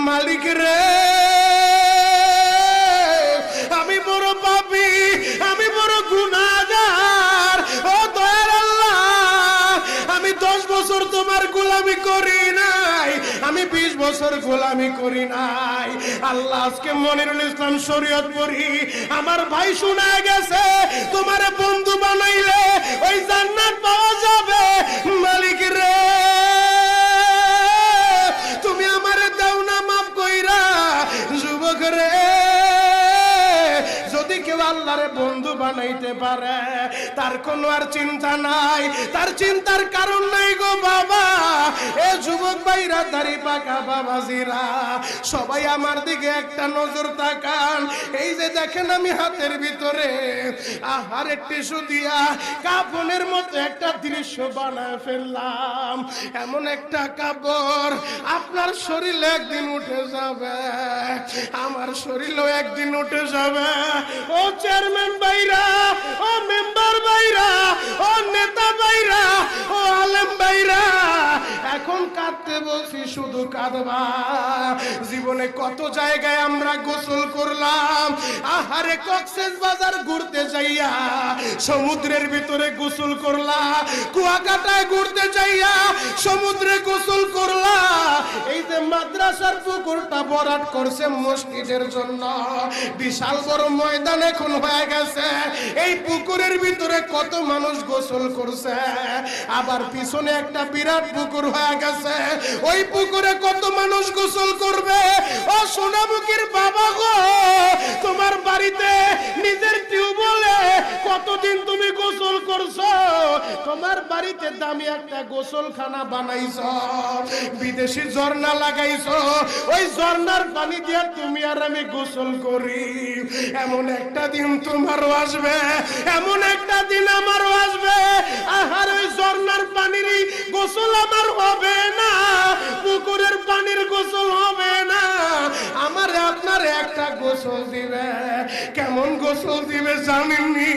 মালিক রে, আমি বড় পাপী, আমি বড় গুনাহগার। ও দয়ার আল্লাহ, আমি 10 বছর তোমার গোলামি করি নাই, আমি 20 বছর গোলামি করি নাই। আল্লাহ আজকে মনিরুল ইসলাম শরীয়তপুরী আমার ভাই শোনা গেছে তোমারে বন্ধু বানাইলে ওই জান্নাত পাওয়া যাবে। মালিক রে, তুমি আমারে দাও না মাফ কইরা। যুবক রে, যদি কেউ আল্লাহরে বন্ধু বানাইতে পারে তার কোনো আর চিন্তা নাই, তার চিন্তার কারণ নাই গো বাবা। এ যুবক ভাইরা, দাড়ি পাকা বাবাজিরা, সবাই আমার দিকে একটা নজর তাকান। এই যে দেখেন আমি হাতের ভিতরে আহারের টিস্যু দিয়া কাফনের মতো একটা দৃশ্য বানায় ফেললাম। এমন একটা কাপড় আপনার শরীরে একদিন উঠে যাবে, আমার শরীরেও একদিন উঠে যাবে। ও চেয়ারম্যান ভাইরা, ও মেম্বার ভাইরা, ও নেতা ভাইরা, ও আলেম ভাইরা, এখন কাঁদতে বলছি, শুধু কাঁদবা। জীবনে কত জায়গায় আমরা গোসল করলাম। আহারে, কক্সবাজার ঘুরতে যাইয়া সমুদ্রের ভিতরে গোসল করলা, কুয়াকাটায় ঘুরতে যাইয়া সমুদ্রে গোসল করলা। এই যে মাদ্রাসার পুকুরটা ভরাট করছে মসজিদের জন্য, বিশাল বড় ময়দান এখন হয়ে গেছে। এই পুকুরের ভিতরে কত মানুষ গোসল করছে, আবার পিছনে একটা বিরাট পুকুর হয়ে গেছে, ওই পুকুরে কত মানুষ গোসল করবে। ও সোনামুখীর বাবা গো, তোমার বাড়িতে নিজের টিউবওয়েলে কতদিন তুমি গোসল করছো? তোমার বাড়িতে দামি একটা গোসলখানা বানাইছো, বিদেশি ঝর্ণা লাগাইছো, ওই ঝর্ণার পানি দিয়ে তুমি আর আমি গোসল করি। এমন একটা দিন তোমারও আসবে, এমন একটা দিন আমারও আসবে। আহার, ওই ঝর্ণার পানির গোসল আমার হবে না, পুকুরের পানির গোসল হবে না, আমার আপনার একটা গোসল দিবে। কেমন গোসল দিবে জানেননি?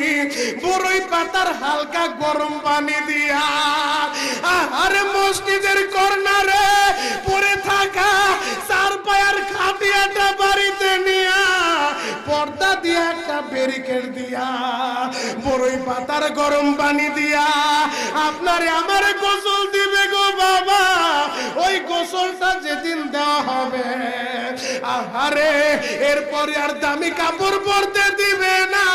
বড়ই পাতার হালকা গরম পানি দিয়া। আরে মসজিদের কর্নারে পড়ে থাকা 4 পায়ার খাটিয়াটা বাড়িতে নিয়া পর্দা দিয়া একটা ব্যারিকেড দিয়া বড়ই পাতার গরম পানি দিয়া আপনারে আমারে গোসল দিবে গো বাবা। ওই গোসলটা যেদিন দেওয়া হবে, আহারে, এরপরে আর দামি কাপড় পরতে দিবে না।